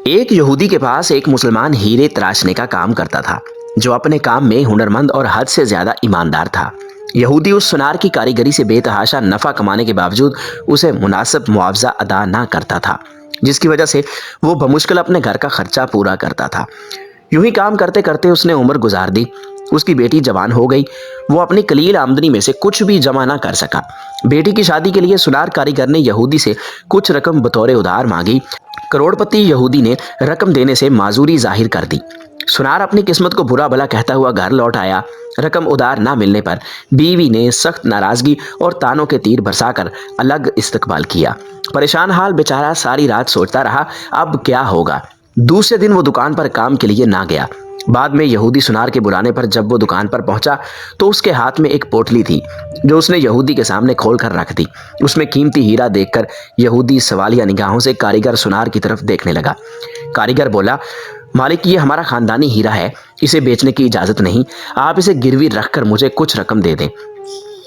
ایک یہودی کے پاس ایک مسلمان ہیرے تراشنے کا کام کرتا تھا جو اپنے کام میں ہنرمند اور حد سے زیادہ ایماندار تھا۔ یہودی اس سنار کی کاریگری سے بے تحاشا نفع کمانے کے باوجود اسے مناسب معاوضہ ادا نہ کرتا تھا، جس کی وجہ سے وہ بمشکل اپنے گھر کا خرچہ پورا کرتا تھا۔ یوں ہی کام کرتے کرتے اس نے عمر گزار دی۔ اس کی بیٹی جوان ہو گئی۔ وہ اپنی قلیل آمدنی میں سے کچھ بھی جمع نہ کر سکا۔ بیٹی کی شادی کے لیے سنار کاریگر نے یہودی سے کچھ رقم بطور ادھار مانگی۔ کروڑ پتی یہودی نے رقم دینے سے معذوری ظاہر کر دی۔ سنار اپنی قسمت کو برا بھلا کہتا ہوا گھر لوٹ آیا۔ رقم ادھار نہ ملنے پر بیوی نے سخت ناراضگی اور تانوں کے تیر برسا کر الگ استقبال کیا۔ پریشان حال بیچارہ ساری رات سوچتا رہا اب کیا ہوگا۔ دوسرے دن وہ دکان پر کام کے لیے نہ گیا۔ بعد میں یہودی سنار کے بلانے پر جب وہ دکان پر پہنچا تو اس کے ہاتھ میں ایک پوٹلی تھی جو اس نے یہودی کے سامنے کھول کر رکھ دی۔ اس میں قیمتی ہیرا دیکھ کر یہودی سوالیہ نگاہوں سے کاریگر سنار کی طرف دیکھنے لگا۔ کاریگر بولا، مالک یہ ہمارا خاندانی ہیرا ہے، اسے بیچنے کی اجازت نہیں، آپ اسے گروی رکھ کر مجھے کچھ رقم دے دیں،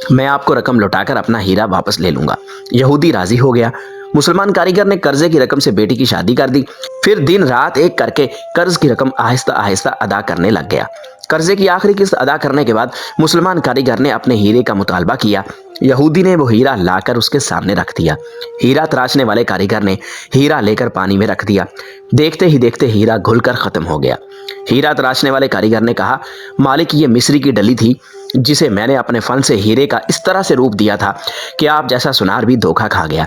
میں آپ کو رقم لوٹا کر اپنا ہیرا واپس لے لوں گا۔ یہودی راضی ہو گیا۔ مسلمان کاریگر نے قرضے کی رقم سے بیٹی کی شادی کر دی، پھر دن رات ایک کر کے قرض کی رقم آہستہ آہستہ ادا کرنے لگ گیا۔ قرضے کی آخری قسط ادا کرنے کے بعد مسلمان کاریگر نے اپنے ہیرے کا مطالبہ کیا۔ یہودی نے وہ ہیرا لا کر اس کے سامنے رکھ دیا۔ ہیرا تراشنے والے کاریگر نے ہیرا لے کر پانی میں رکھ دیا۔ دیکھتے ہی دیکھتے ہیرا گھل کر ختم ہو گیا۔ ہیرا تراشنے والے کاریگر نے کہا، مالک یہ مصری کی ڈلی تھی جسے میں نے اپنے فن سے ہیرے کا اس طرح سے روپ دیا تھا کہ آپ جیسا سنار بھی دھوکہ کھا گیا۔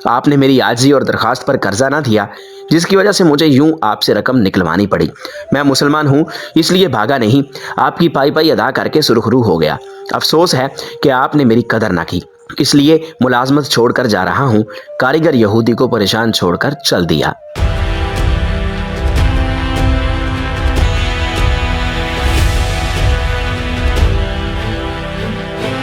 آپ نے میری عاجزی اور درخواست پر قرضہ نہ دیا، جس کی وجہ سے مجھے یوں آپ سے رقم نکلوانی پڑی۔ میں مسلمان ہوں اس لیے بھاگا نہیں، آپ کی پائی پائی ادا کر کے سرخرو ہو گیا۔ افسوس ہے کہ آپ نے میری قدر نہ کی، اس لیے ملازمت چھوڑ کر جا رہا ہوں۔ کاریگر یہودی کو پریشان چھوڑ کر چل دیا۔